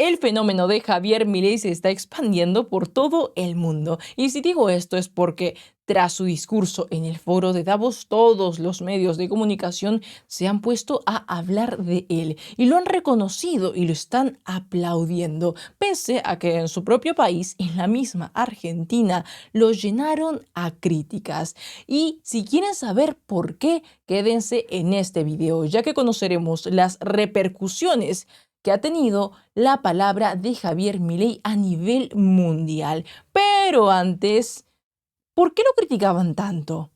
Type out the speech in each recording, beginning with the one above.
El fenómeno de Javier Milei se está expandiendo por todo el mundo. Y si digo esto es porque tras su discurso en el foro de Davos, todos los medios de comunicación se han puesto a hablar de él y lo han reconocido y lo están aplaudiendo, pese a que en su propio país, en la misma Argentina, lo llenaron a críticas. Y si quieren saber por qué, quédense en este video, ya que conoceremos las repercusiones que ha tenido la palabra de Javier Milei a nivel mundial. Pero antes, ¿por qué lo criticaban tanto?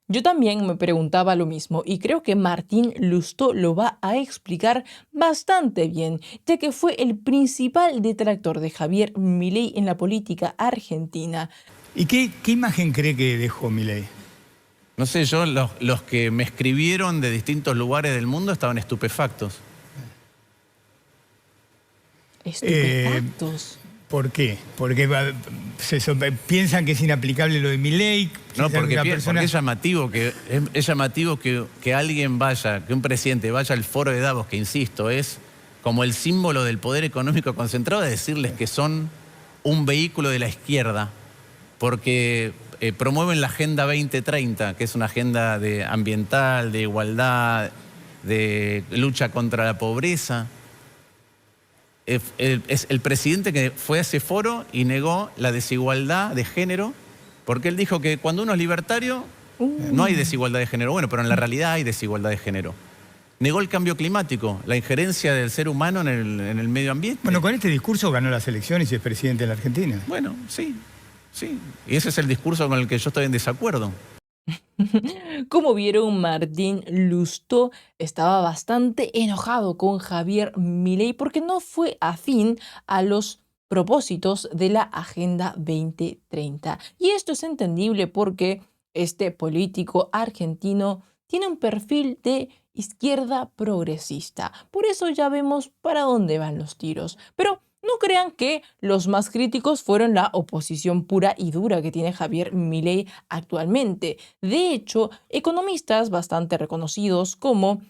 Yo también me preguntaba lo mismo y creo que Martín Lustó lo va a explicar bastante bien, ya que fue el principal detractor de Javier Milei en la política argentina. ¿Y qué imagen cree que dejó Milei? No sé, los que me escribieron de distintos lugares del mundo estaban estupefactos. Estupefactos. ¿Por qué? Porque piensan que es inaplicable lo de Milei. No, porque es llamativo que alguien vaya, que un presidente vaya al foro de Davos, que insisto, es como el símbolo del poder económico concentrado, de decirles que son un vehículo de la izquierda, porque promueven la Agenda 2030, que es una agenda ambiental, de igualdad, de lucha contra la pobreza. Es el presidente que fue a ese foro y negó la desigualdad de género, porque él dijo que cuando uno es libertario no hay desigualdad de género. Bueno, pero en la realidad hay desigualdad de género. Negó el cambio climático, la injerencia del ser humano en el medio ambiente. Bueno, con este discurso ganó las elecciones y es presidente de la Argentina. Bueno, sí. Y ese es el discurso con el que yo estoy en desacuerdo. Como vieron, Martín Lustó estaba bastante enojado con Javier Milei porque no fue afín a los propósitos de la Agenda 2030. Y esto es entendible porque este político argentino tiene un perfil de izquierda progresista. Por eso ya vemos para dónde van los tiros. Pero no crean que los más críticos fueron la oposición pura y dura que tiene Javier Milei actualmente. De hecho, economistas bastante reconocidos como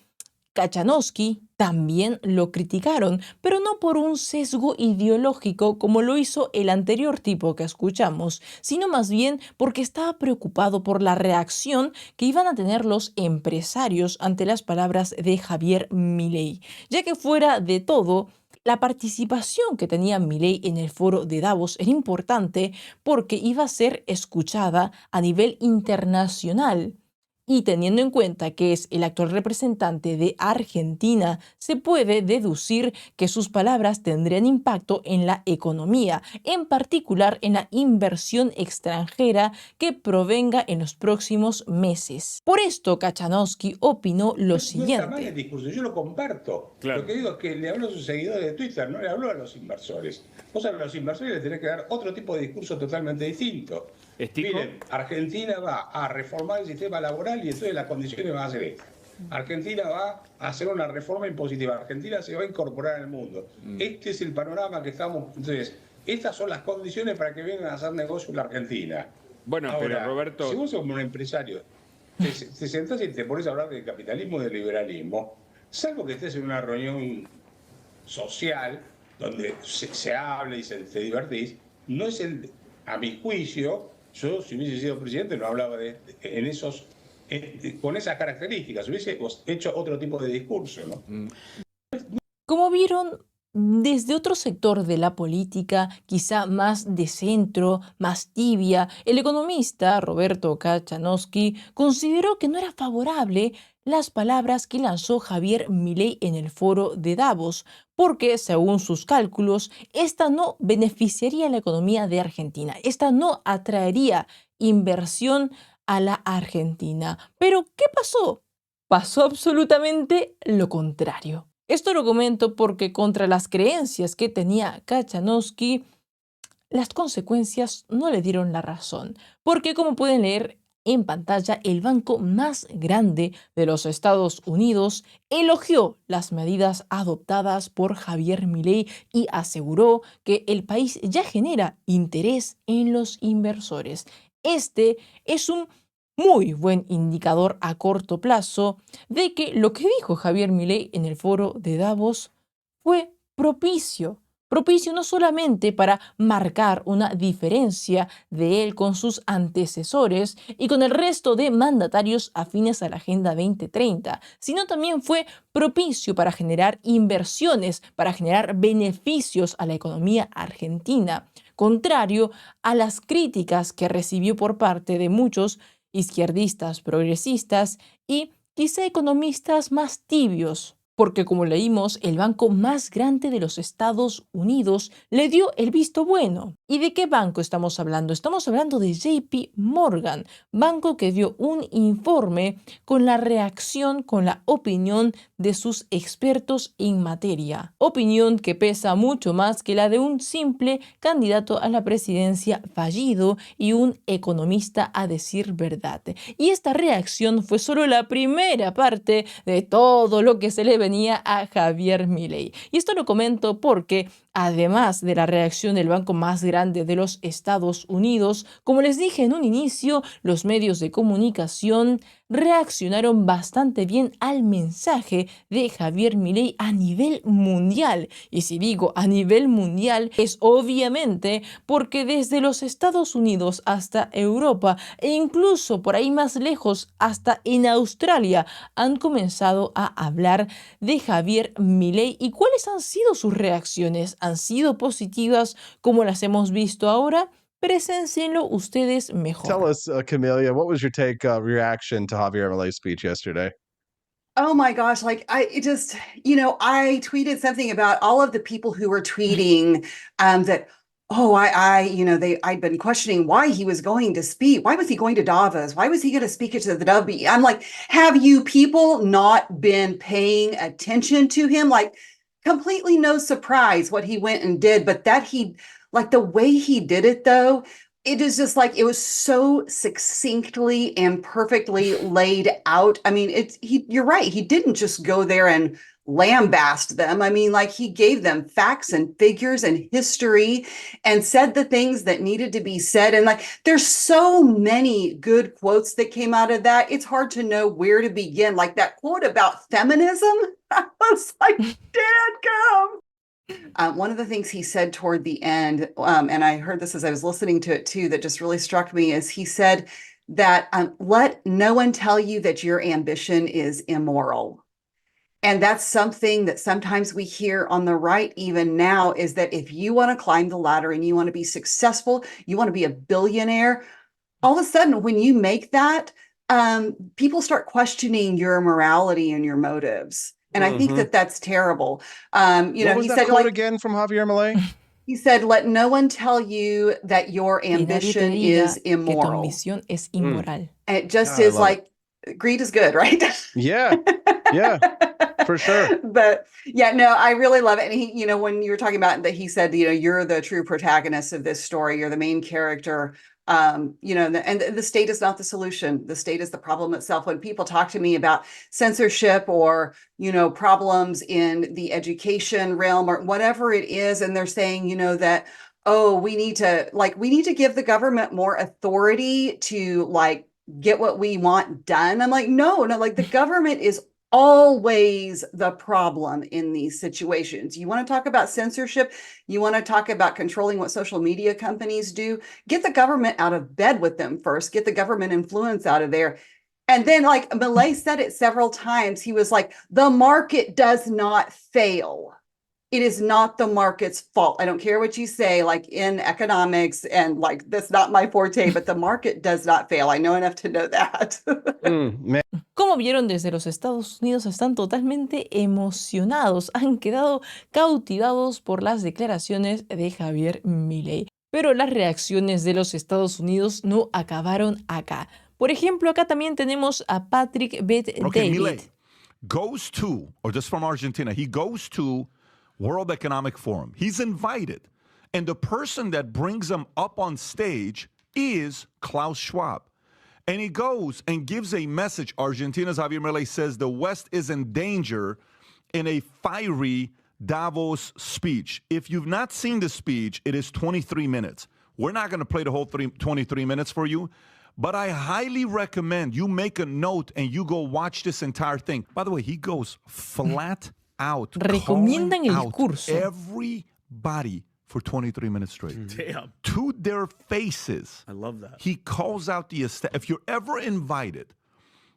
Kachanowski también lo criticaron, pero no por un sesgo ideológico como lo hizo el anterior tipo que escuchamos, sino más bien porque estaba preocupado por la reacción que iban a tener los empresarios ante las palabras de Javier Milei, ya que fuera de todo, la participación que tenía Milei en el foro de Davos era importante porque iba a ser escuchada a nivel internacional. Y teniendo en cuenta que es el actual representante de Argentina, se puede deducir que sus palabras tendrían impacto en la economía, en particular en la inversión extranjera que provenga en los próximos meses. Por esto, Kachanowski opinó lo siguiente. No está mal el discurso, yo lo comparto. Claro. Lo que digo es que le hablo a sus seguidores de Twitter, no le hablo a los inversores. Vos a los inversores les tenés que dar otro tipo de discurso totalmente distinto. Miren, Argentina va a reformar el sistema laboral y entonces las condiciones van a ser estas. Argentina va a hacer una reforma impositiva. Argentina se va a incorporar al mundo. Este es el panorama que estamos... Entonces, estas son las condiciones para que vengan a hacer negocio en la Argentina. Bueno, ahora, pero Roberto... Si vos sos un empresario, te sentás y te pones a hablar del capitalismo y del liberalismo, salvo que estés en una reunión social donde se habla y se divertís, no es a mi juicio... Yo, si hubiese sido presidente, no hablaba con esas características. Hubiese hecho otro tipo de discurso, ¿no? Como vieron, desde otro sector de la política, quizá más de centro, más tibia, el economista Roberto Kachanowski consideró que no era favorable las palabras que lanzó Javier Milei en el foro de Davos, porque, según sus cálculos, esta no beneficiaría a la economía de Argentina, esta no atraería inversión a la Argentina. Pero, ¿qué pasó? Pasó absolutamente lo contrario. Esto lo comento porque contra las creencias que tenía Kachanowski, las consecuencias no le dieron la razón, porque como pueden leer en pantalla, el banco más grande de los Estados Unidos elogió las medidas adoptadas por Javier Milei y aseguró que el país ya genera interés en los inversores. Este es un muy buen indicador a corto plazo de que lo que dijo Javier Milei en el foro de Davos fue propicio propicio no solamente para marcar una diferencia de él con sus antecesores y con el resto de mandatarios afines a la Agenda 2030, sino también fue propicio para generar inversiones, para generar beneficios a la economía argentina, contrario a las críticas que recibió por parte de muchos izquierdistas, progresistas y quizá economistas más tibios. Porque como leímos, el banco más grande de los Estados Unidos le dio el visto bueno. ¿Y de qué banco estamos hablando? Estamos hablando de JP Morgan, banco que dio un informe con la reacción, con la opinión de sus expertos en materia. Opinión que pesa mucho más que la de un simple candidato a la presidencia fallido y un economista a decir verdad. Y esta reacción fue solo la primera parte de todo lo que se le venía a Javier Milei. Y esto lo comento porque, además de la reacción del banco más grande de los Estados Unidos, como les dije en un inicio, los medios de comunicación reaccionaron bastante bien al mensaje de Javier Milei a nivel mundial. Y si digo a nivel mundial, es obviamente porque desde los Estados Unidos hasta Europa e incluso por ahí más lejos hasta en Australia han comenzado a hablar de Javier Milei. ¿Y cuáles han sido sus reacciones? ¿Han sido positivas como las hemos visto ahora? Preséncienlo ustedes mejor. Tell us, Camelia, what was your reaction to Javier Milei's speech yesterday? Oh my gosh, I tweeted something about all of the people who were tweeting that, I'd been questioning why he was going to speak. Why was he going to Davos? Why was he going to speak it to the W? I'm like, have you people not been paying attention to him? Like, completely no surprise what he went and did, but the way he did it though, it is just like, it was so succinctly and perfectly laid out. I mean, you're right. He didn't just go there and lambast them. I mean, like, he gave them facts and figures and history and said the things that needed to be said. And like, there's so many good quotes that came out of that. It's hard to know where to begin. Like that quote about feminism, I was like, dadgum. One of the things he said toward the end, and I heard this as I was listening to it too, that just really struck me, is he said that let no one tell you that your ambition is immoral. And that's something that sometimes we hear on the right even now, is that if you want to climb the ladder and you want to be successful, you want to be a billionaire, all of a sudden when you make that, people start questioning your morality and your motives. And I think that that's terrible. What was that quote again from Javier Milei? He said, let no one tell you that your ambition is immoral. Que tu ambición es inmoral. And it just is like, greed is good, right? Yeah, for sure. But yeah, no, I really love it. And he, when you were talking about that, he said, you're the true protagonist of this story. You're the main character. And the state is not the solution. The state is the problem itself. When people talk to me about censorship or, problems in the education realm or whatever it is, and they're saying, that, we need to give the government more authority to get what we want done. I'm like, no, the government is always the problem in these situations. You want to talk about censorship? You want to talk about controlling what social media companies do? Get the government out of bed with them first. Get the government influence out of there. And then, Milei said it several times. He was like, the market does not fail. It is not the market's fault. I don't care what you say, in economics, and that's not my forte, but the market does not fail. I know enough to know that. Como vieron, desde los Estados Unidos están totalmente emocionados, han quedado cautivados por las declaraciones de Javier Milei. Pero las reacciones de los Estados Unidos no acabaron acá. Por ejemplo, acá también tenemos a Patrick Bet-David. Milei goes to, or just from Argentina, he goes to World Economic Forum. He's invited. And the person that brings him up on stage is Klaus Schwab. And he goes and gives a message. Argentina's Javier Milei says the West is in danger in a fiery Davos speech. If you've not seen the speech, it is 23 minutes. We're not going to play the whole 23 minutes for you, but I highly recommend you make a note and you go watch this entire thing. By the way, he goes flat out, Recomiendan el out curso. every everybody for 23 minutes straight. Damn. To their faces. I love that. He calls out if you're ever invited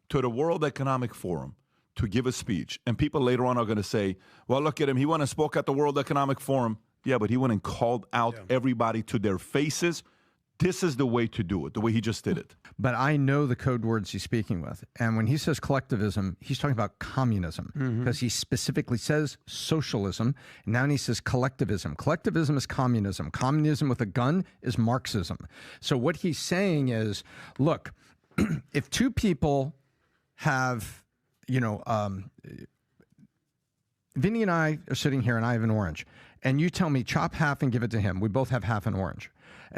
to the World Economic Forum to give a speech, and people later on are going to say, well, look at him. He went and spoke at the World Economic Forum. Yeah, but he went and called out everybody to their faces. This is the way to do it, the way he just did it. But I know the code words he's speaking with. And when he says collectivism, he's talking about communism because he specifically says socialism. And now he says collectivism. Collectivism is communism. Communism with a gun is Marxism. So what he's saying is, look, if two people have, Vinny and I are sitting here and I have an orange, and you tell me chop half and give it to him. We both have half an orange.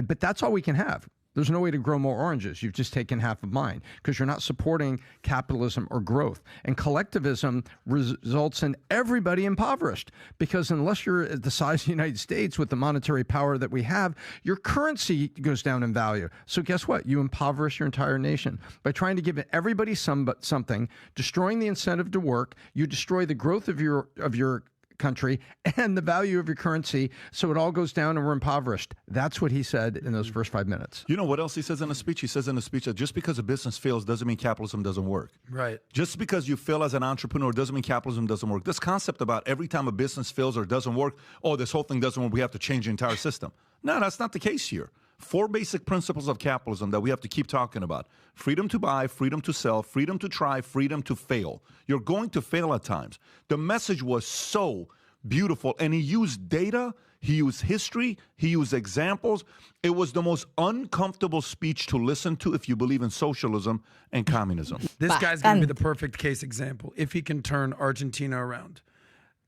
But that's all we can have. There's no way to grow more oranges. You've just taken half of mine because you're not supporting capitalism or growth. And collectivism results in everybody impoverished because unless you're the size of the United States with the monetary power that we have, your currency goes down in value. So guess what? You impoverish your entire nation. By trying to give everybody something, destroying the incentive to work, you destroy the growth of your country and the value of your currency, so it all goes down and we're impoverished. That's what he said in those first 5 minutes. You know what else he says in the speech? He says in the speech that just because a business fails doesn't mean capitalism doesn't work. Right. Just because you fail as an entrepreneur doesn't mean capitalism doesn't work. This concept about every time a business fails or doesn't work, oh, this whole thing doesn't work, we have to change the entire system. No, that's not the case here. 4 basic principles of capitalism that we have to keep talking about. Freedom to buy, freedom to sell, freedom to try, freedom to fail. You're going to fail at times. The message was so beautiful, and he used data, he used history, he used examples. It was the most uncomfortable speech to listen to if you believe in socialism and communism. This guy's going to be the perfect case example if he can turn Argentina around.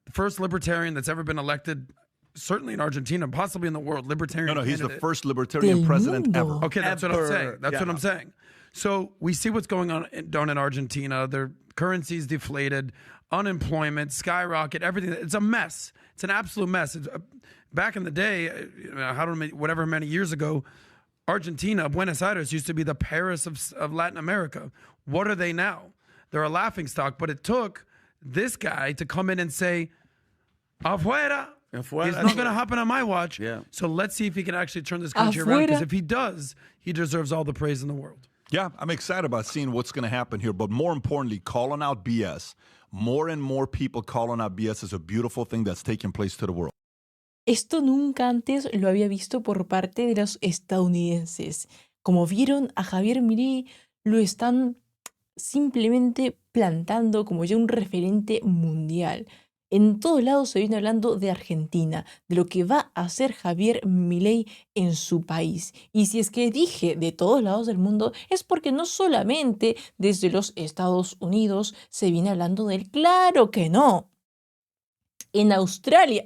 The first libertarian that's ever been elected, certainly in Argentina, possibly in the world, libertarian he's candidate. the first libertarian president ever. Okay, that's what I'm saying. That's what I'm saying. So we see what's going on down in Argentina. Their currency's deflated, unemployment, skyrocket, everything. It's a mess. It's an absolute mess. Back in the day, whatever many years ago, Argentina, Buenos Aires used to be the Paris of Latin America. What are they now? They're a laughingstock. But it took this guy to come in and say, afuera. It's not going to happen on my watch. Yeah. So let's see if he can actually turn this country around. Because if he does, he deserves all the praise in the world. Yeah, I'm excited about seeing what's going to happen here. But more importantly, calling out BS. More and more people calling out BS is a beautiful thing that's taking place to the world. Esto nunca antes lo había visto por parte de los estadounidenses. Como vieron a Javier Milei, lo están simplemente plantando como ya un referente mundial. En todos lados se viene hablando de Argentina, de lo que va a hacer Javier Milei en su país. Y si es que dije de todos lados del mundo, es porque no solamente desde los Estados Unidos se viene hablando de él. ¡Claro que no! En Australia,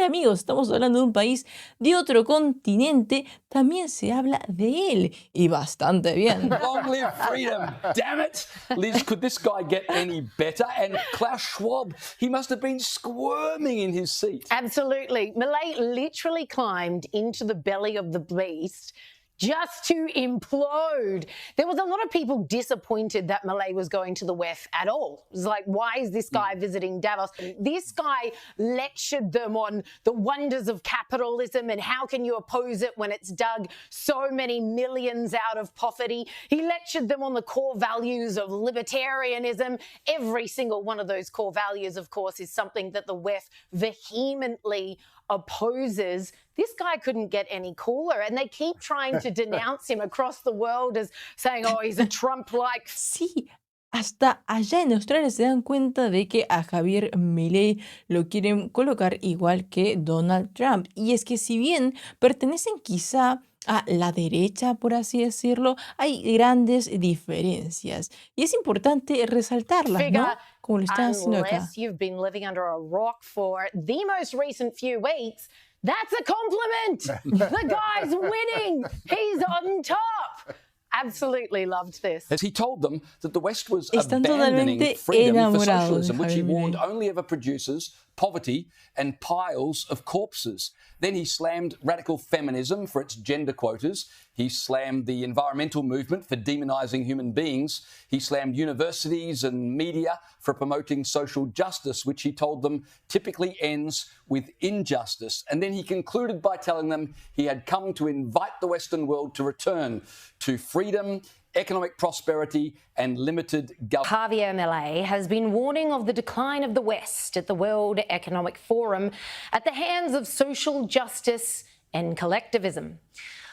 amigos, estamos hablando de un país de otro continente, también se habla de él, y bastante bien. Long live freedom, damn it! Liz, could this guy get any better? And Klaus Schwab, he must have been squirming in his seat. Absolutely. Milei literally climbed into the belly of the beast just to implode. There was a lot of people disappointed that Milei was going to the WEF at all. It was like, why is this guy visiting Davos? This guy lectured them on the wonders of capitalism and how can you oppose it when it's dug so many millions out of poverty. He lectured them on the core values of libertarianism. Every single one of those core values, of course, is something that the WEF vehemently opposes. This guy couldn't get any cooler, and they keep trying to denounce him across the world as saying, oh, he's a Trump-like. Sí, hasta allá en Australia se dan cuenta de que a Javier Milei lo quieren colocar igual que Donald Trump. Y es que si bien pertenecen quizá a la derecha, por así decirlo, hay grandes diferencias. Y es importante resaltarlas, ¿no? Como lo están haciendo acá. Unless you've been living under a rock for the most recent few weeks, that's a compliment. The guy's winning. He's on top. Absolutely loved this. As he told them that the West was Están abandoning totalmente freedom for enamorados socialism, de which he Javier warned Milei. only ever produces poverty and piles of corpses. Then he slammed radical feminism for its gender quotas. He slammed the environmental movement for demonizing human beings. He slammed universities and media for promoting social justice, which he told them typically ends with injustice. And then he concluded by telling them he had come to invite the Western world to return to freedom, economic prosperity and limited government. Javier Milei has been warning of the decline of the West at the World Economic Forum at the hands of social justice and collectivism.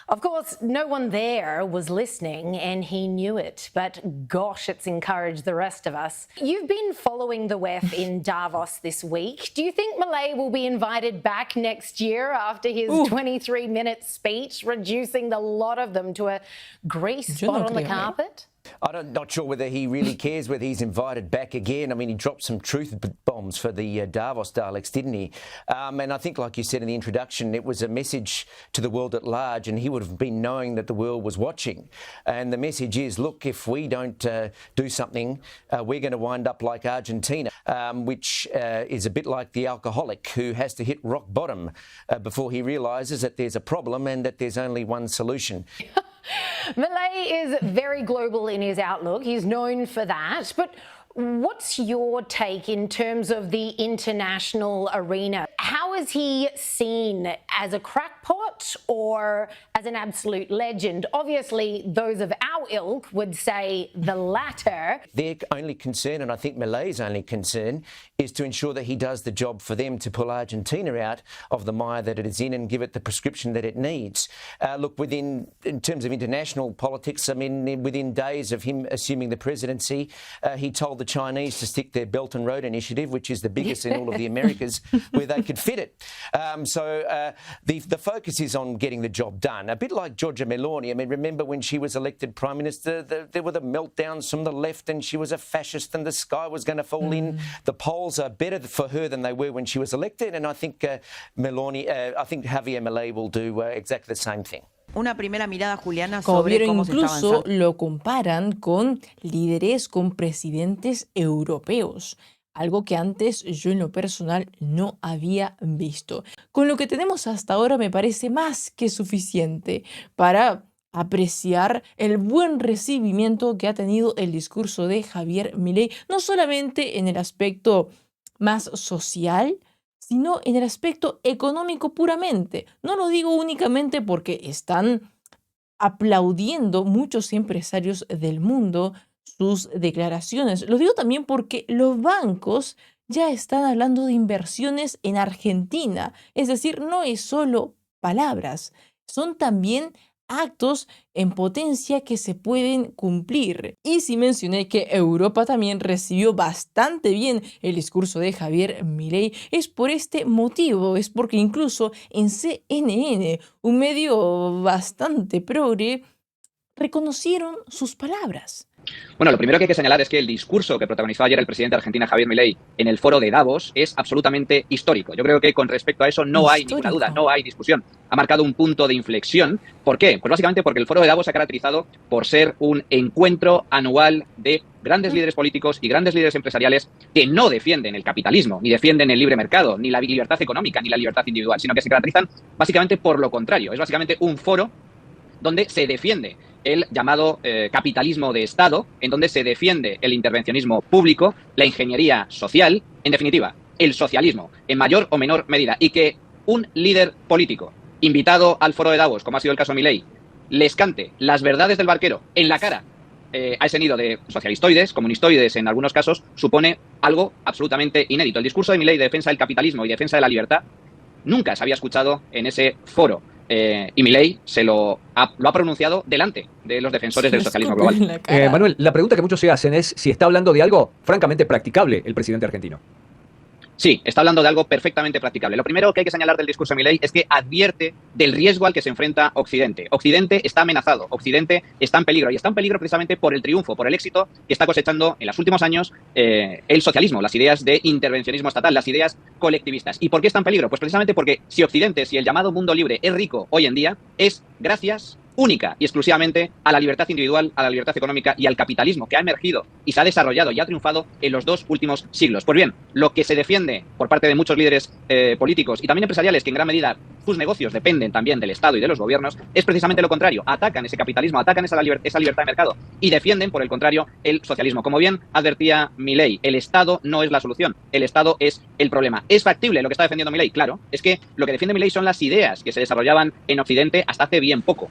Of course, no one there was listening and he knew it, but gosh, it's encouraged the rest of us. You've been following the WEF in Davos this week. Do you think Milei will be invited back next year after his 23-minute speech, reducing the lot of them to a grease spot on the carpet? I'm not sure whether he really cares whether he's invited back again. I mean, he dropped some truth bombs for the Davos Daleks, didn't he? And I think, like you said in the introduction, it was a message to the world at large, and he would have been knowing that the world was watching. And the message is, look, if we don't do something, we're going to wind up like Argentina, which is a bit like the alcoholic who has to hit rock bottom before he realises that there's a problem and that there's only one solution. Milei is very global in his outlook. He's known for that. But what's your take in terms of the international arena? How is he seen, as a crackpot or as an absolute legend? Obviously, those of our ilk would say the latter. Their only concern, and I think Milei's only concern, is to ensure that he does the job for them to pull Argentina out of the mire that it is in and give it the prescription that it needs. Look, in terms of international politics, I mean, within days of him assuming the presidency, he told the Chinese to stick their Belt and Road Initiative, which is the biggest in all of the Americas, where they could fit it. So the focus is on getting the job done. A bit like Giorgia Meloni. I mean, remember when she was elected Prime Minister, there were the meltdowns from the left and she was a fascist and the sky was going to fall in. The polls are better for her than they were when she was elected, and I think Javier Milei will do exactly the same thing. Una primera mirada, Juliana, Como sobre vieron, cómo se está incluso avanzando. lo comparan con líderes, con presidentes europeos, algo que antes yo en lo personal no había visto. Con lo que tenemos hasta ahora me parece más que suficiente para apreciar el buen recibimiento que ha tenido el discurso de Javier Milei, no solamente en el aspecto más social, sino en el aspecto económico puramente. No lo digo únicamente porque están aplaudiendo muchos empresarios del mundo sus declaraciones. Lo digo también porque los bancos ya están hablando de inversiones en Argentina. Es decir, no es solo palabras, son también actos en potencia que se pueden cumplir. Y si mencioné que Europa también recibió bastante bien el discurso de Javier Milei, es por este motivo, es porque incluso en CNN, un medio bastante progre, reconocieron sus palabras. Bueno, lo primero que hay que señalar es que el discurso que protagonizó ayer el presidente de Argentina, Javier Milei, en el foro de Davos es absolutamente histórico. Yo creo que con respecto a eso no hay ninguna duda, no hay discusión. Ha marcado un punto de inflexión. ¿Por qué? Pues básicamente porque el foro de Davos se ha caracterizado por ser un encuentro anual de grandes líderes políticos y grandes líderes empresariales que no defienden el capitalismo, ni defienden el libre mercado, ni la libertad económica, ni la libertad individual, sino que se caracterizan básicamente por lo contrario. Es básicamente un foro donde se defiende el llamado capitalismo de Estado, en donde se defiende el intervencionismo público, la ingeniería social, en definitiva, el socialismo, en mayor o menor medida, y que un líder político invitado al foro de Davos, como ha sido el caso de Milei, les cante las verdades del barquero en la cara a ese nido de socialistoides, comunistoides en algunos casos, supone algo absolutamente inédito. El discurso de Milei de defensa del capitalismo y defensa de la libertad nunca se había escuchado en ese foro. Y Milei lo ha pronunciado delante de los defensores del socialismo global. Manuel, la pregunta que muchos se hacen es si está hablando de algo francamente practicable el presidente argentino. Sí, está hablando de algo perfectamente practicable. Lo primero que hay que señalar del discurso de Milei es que advierte del riesgo al que se enfrenta Occidente. Occidente está amenazado, Occidente está en peligro, y está en peligro precisamente por el triunfo, por el éxito que está cosechando en los últimos años el socialismo, las ideas de intervencionismo estatal, las ideas colectivistas. ¿Y por qué está en peligro? Pues precisamente porque si Occidente, si el llamado mundo libre es rico hoy en día, es gracias única y exclusivamente a la libertad individual, a la libertad económica y al capitalismo que ha emergido y se ha desarrollado y ha triunfado en los 2 últimos siglos. Pues bien, lo que se defiende por parte de muchos líderes políticos y también empresariales, que en gran medida sus negocios dependen también del Estado y de los gobiernos, es precisamente lo contrario. Atacan ese capitalismo, atacan esa libertad de mercado y defienden, por el contrario, el socialismo. Como bien advertía Milei, el Estado no es la solución, el Estado es el problema. ¿Es factible lo que está defendiendo Milei? Claro, es que lo que defiende Milei son las ideas que se desarrollaban en Occidente hasta hace bien poco.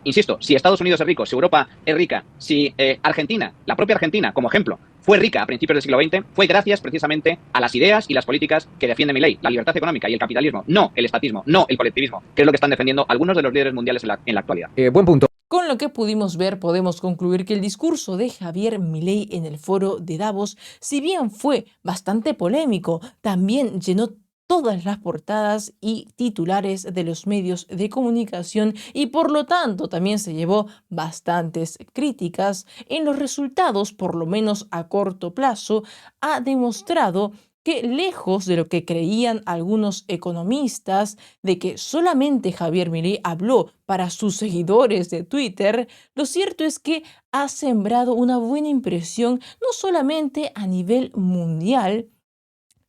Insisto, si Estados Unidos es rico, si Europa es rica, si Argentina, la propia Argentina, como ejemplo, fue rica a principios del siglo XX, fue gracias precisamente a las ideas y las políticas que defiende Milei, la libertad económica y el capitalismo, no el estatismo, no el colectivismo, que es lo que están defendiendo algunos de los líderes mundiales en la actualidad. Buen punto. Con lo que pudimos ver, podemos concluir que el discurso de Javier Milei en el foro de Davos, si bien fue bastante polémico, también llenó todas las portadas y titulares de los medios de comunicación y por lo tanto también se llevó bastantes críticas. En los resultados, por lo menos a corto plazo, ha demostrado que lejos de lo que creían algunos economistas, de que solamente Javier Milei habló para sus seguidores de Twitter, lo cierto es que ha sembrado una buena impresión no solamente a nivel mundial,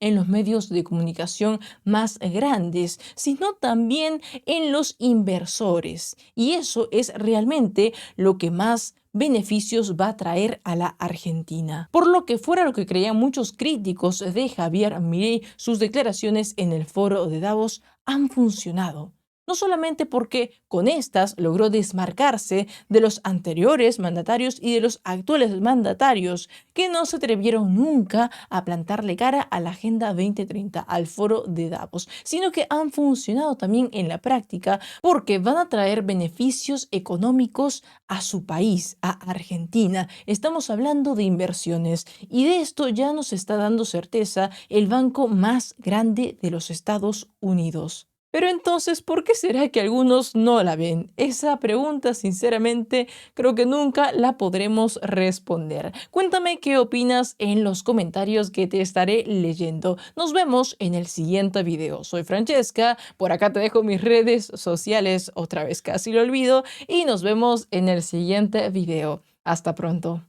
en los medios de comunicación más grandes, sino también en los inversores. Y eso es realmente lo que más beneficios va a traer a la Argentina. Por lo que fuera lo que creían muchos críticos de Javier Milei, sus declaraciones en el foro de Davos han funcionado. No solamente porque con estas logró desmarcarse de los anteriores mandatarios y de los actuales mandatarios que no se atrevieron nunca a plantarle cara a la Agenda 2030, al foro de Davos, sino que han funcionado también en la práctica porque van a traer beneficios económicos a su país, a Argentina. Estamos hablando de inversiones y de esto ya nos está dando certeza el banco más grande de los Estados Unidos. Pero entonces, ¿por qué será que algunos no la ven? Esa pregunta, sinceramente, creo que nunca la podremos responder. Cuéntame qué opinas en los comentarios que te estaré leyendo. Nos vemos en el siguiente video. Soy Francesca, por acá te dejo mis redes sociales, otra vez casi lo olvido, y nos vemos en el siguiente video. Hasta pronto.